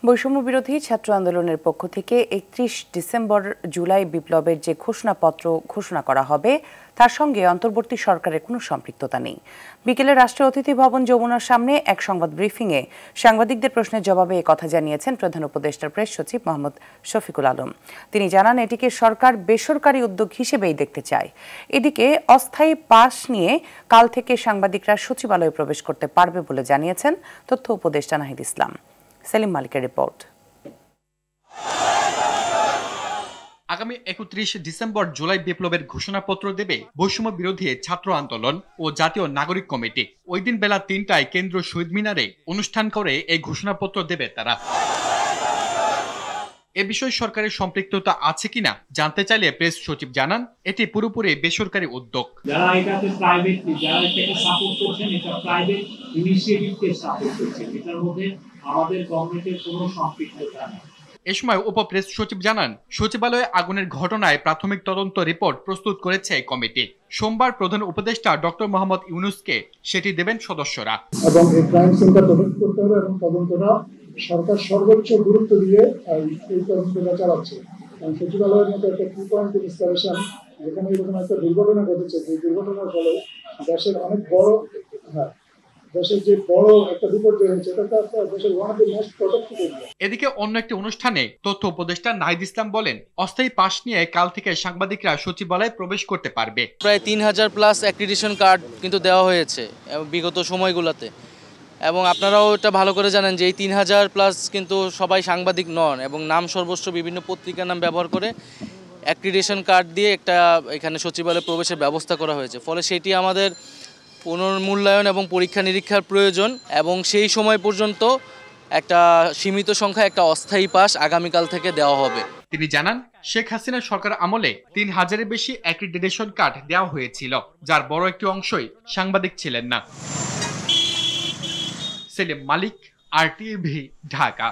বৈষম্য বিরোধী ছাত্র আন্দোলনের পক্ষ থেকে ৩১ ডিসেম্বর জুলাই বিপ্লবের যে ঘোষণাপত্র ঘোষণা করা হবে তার সঙ্গে অন্তর্বর্তী সরকারের কোনো সম্পৃক্ততা নেই। বিকেলে রাষ্ট্রীয় অতিথি ভবন যমুনার সামনে এক সংবাদ ব্রিফিংয়ে সাংবাদিকদের প্রশ্নের জবাবে একথা জানিয়েছেন প্রধান উপদেষ্টার প্রেস সচিব মোহাম্মদ শফিকুল আলম। তিনি জানান, এটিকে সরকার বেসরকারি উদ্যোগ হিসেবেই দেখতে চায়। এদিকে অস্থায়ী পাস নিয়ে কাল থেকে সাংবাদিকরা সচিবালয়ে প্রবেশ করতে পারবে বলে জানিয়েছেন তথ্য উপদেষ্টা নাহিদ ইসলাম। সেলিম মালিকের রিপোর্ট। আগামী ৩১ ডিসেম্বর জুলাই বিপ্লবের ঘোষণাপত্র দেবে বৈষম্য বিরোধী ছাত্র আন্দোলন ও জাতীয় নাগরিক কমিটি। ওই দিন বেলা ৩টায় কেন্দ্রীয় শহীদ মিনারে অনুষ্ঠান করে এই ঘোষণাপত্র দেবে তারা। এ বিষয়ে সরকারের সম্পৃক্ততা আছে কিনা জানতে চাইলে প্রেস সচিব জানান, এটি পুরোপুরি বেসরকারি উদ্যোগ। যারা এটাকে প্রাইভেটলি যারা এটাকে সাপোর্ট করছেন, এটা প্রাইভেট ইনিশিয়েটিভকে সাপোর্ট করছে, এটার মধ্যে আমাদের গভর্নমেন্টের কোনো সম্পৃক্ততা নেই। এ সময় উপপ্রেস সচিব জানান, সচিবালয়ে আগুনের ঘটনায় প্রাথমিক তদন্ত রিপোর্ট প্রস্তুত করেছে কমিটি। সোমবার প্রধান উপদেষ্টা ডক্টর মোহাম্মদ ইউনূসকে সেটি দেবেন সদস্যরা। এবং এই ক্রাইম সেন্টার তদন্ত করতে হবে এবং তদন্তটা সরকার সর্বোচ্চ গুরুত্ব দিয়ে এই তদন্তটা চালাচ্ছে। সচিবালয়ের মতো একটা 2 পয়েন্ট ইনস্টলেশন, যেখানে এরকম একটা দুর্ঘটনা ঘটেছে, এই দুর্ঘটনার ফলে দেশের অনেক বড় দেশের যে বড় একটা বিপর্যয় হয়েছে, এটা দেশের one of the most protected area. এদিকে অন্য একটি অনুষ্ঠানে তথ্য উপদেষ্টা নাহিদ ইসলাম বলেন, অস্থায়ী পাস নিয়ে কাল থেকে সাংবাদিকরা সচিবালয়ে প্রবেশ করতে পারবে। প্রায় ৩,০০০ প্লাস অ্যাক্রিডিটেশন কার্ড কিন্তু দেওয়া হয়েছে বিগত সময়গুলোতে, এবং আপনারাও এটা ভালো করে জানেন যে এই ৩,০০০ প্লাস কিন্তু সবাই সাংবাদিক নন এবং নাম সর্বস্ব বিভিন্ন পত্রিকার নাম ব্যবহার করে অ্যাক্রিডিটেশন কার্ড দিয়ে একটা এখানে সচিবালয়ে প্রবেশের ব্যবস্থা করা হয়েছে। ফলে সেটি আমাদের পুনর্মূল্যায়ন এবং পরীক্ষা নিরীক্ষার প্রয়োজন, এবং সেই সময় পর্যন্ত একটা সীমিত সংখ্যা একটা অস্থায়ী পাস আগামীকাল থেকে দেওয়া হবে। তিনি জানান, শেখ হাসিনা সরকার আমলে ৩,০০০-এর বেশি অ্যাক্রিডিটেশন কার্ড দেওয়া হয়েছিল, যার বড় একটি অংশই সাংবাদিক ছিলেন না। সেলিম মালিক, RTV, ঢাকা।